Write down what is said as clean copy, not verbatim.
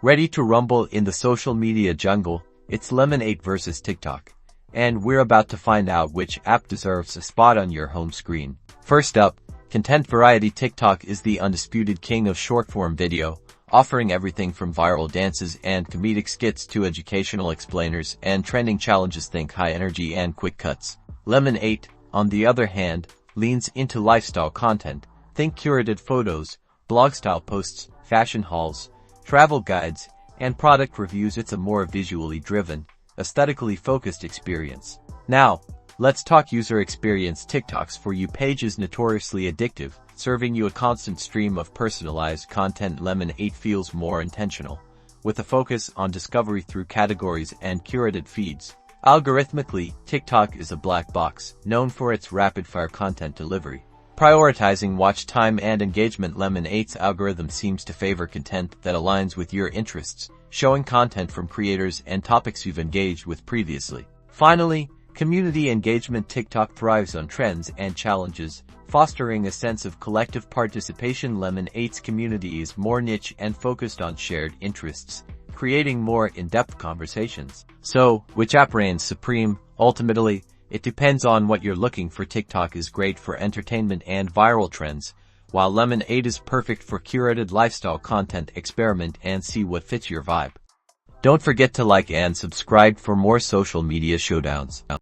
Ready to rumble in the social media jungle? It's Lemon8 versus TikTok. And we're about to find out which app deserves a spot on your home screen. First up, content variety. TikTok is the undisputed king of short-form video, offering everything from viral dances and comedic skits to educational explainers and trending challenges. Think high energy and quick cuts. Lemon8, on the other hand, leans into lifestyle content. Think curated photos, blog-style posts, fashion hauls, travel guides, and product reviews. It's a more visually driven, aesthetically focused experience. Now, let's talk user experience. TikTok's For You page is notoriously addictive, serving you a constant stream of personalized content. Lemon8 feels more intentional, with a focus on discovery through categories and curated feeds. Algorithmically, TikTok is a black box, known for its rapid-fire content delivery, prioritizing watch time and engagement. Lemon8's algorithm seems to favor content that aligns with your interests, showing content from creators and topics you've engaged with previously. Finally, community engagement. TikTok thrives on trends and challenges, fostering a sense of collective participation. Lemon8's community is more niche and focused on shared interests, creating more in-depth conversations. So, which app reigns supreme? Ultimately, it depends on what you're looking for. TikTok is great for entertainment and viral trends, while Lemon8 is perfect for curated lifestyle content. Experiment and see what fits your vibe. Don't forget to like and subscribe for more social media showdowns.